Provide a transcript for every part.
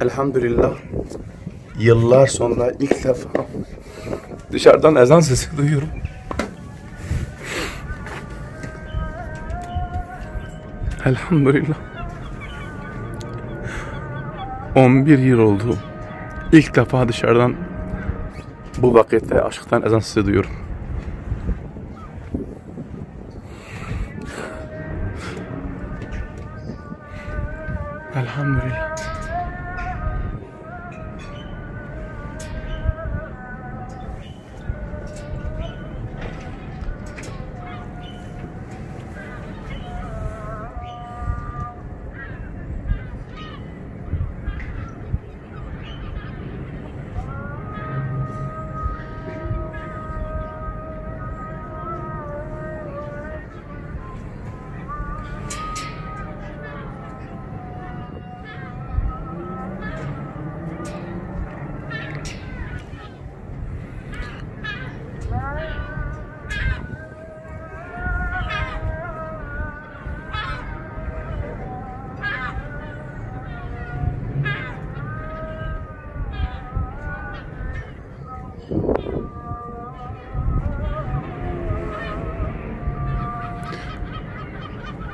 Elhamdülillah yıllar sonra ilk defa dışarıdan ezan sesi duyuyorum. Elhamdülillah. 11 yıl oldu. İlk defa dışarıdan bu vakitte aşktan ezan sesi duyuyorum. Elhamdülillah.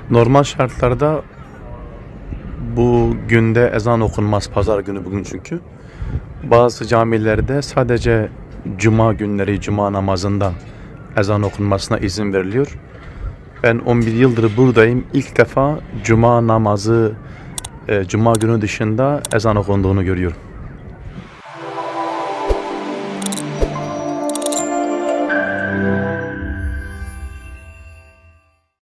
Normal şartlarda bu günde ezan okunmaz, pazar günü bugün çünkü. Bazı camilerde sadece cuma günleri, cuma namazında ezan okunmasına izin veriliyor. Ben 11 yıldır buradayım. İlk defa cuma namazı, cuma günü dışında ezan okunduğunu görüyorum.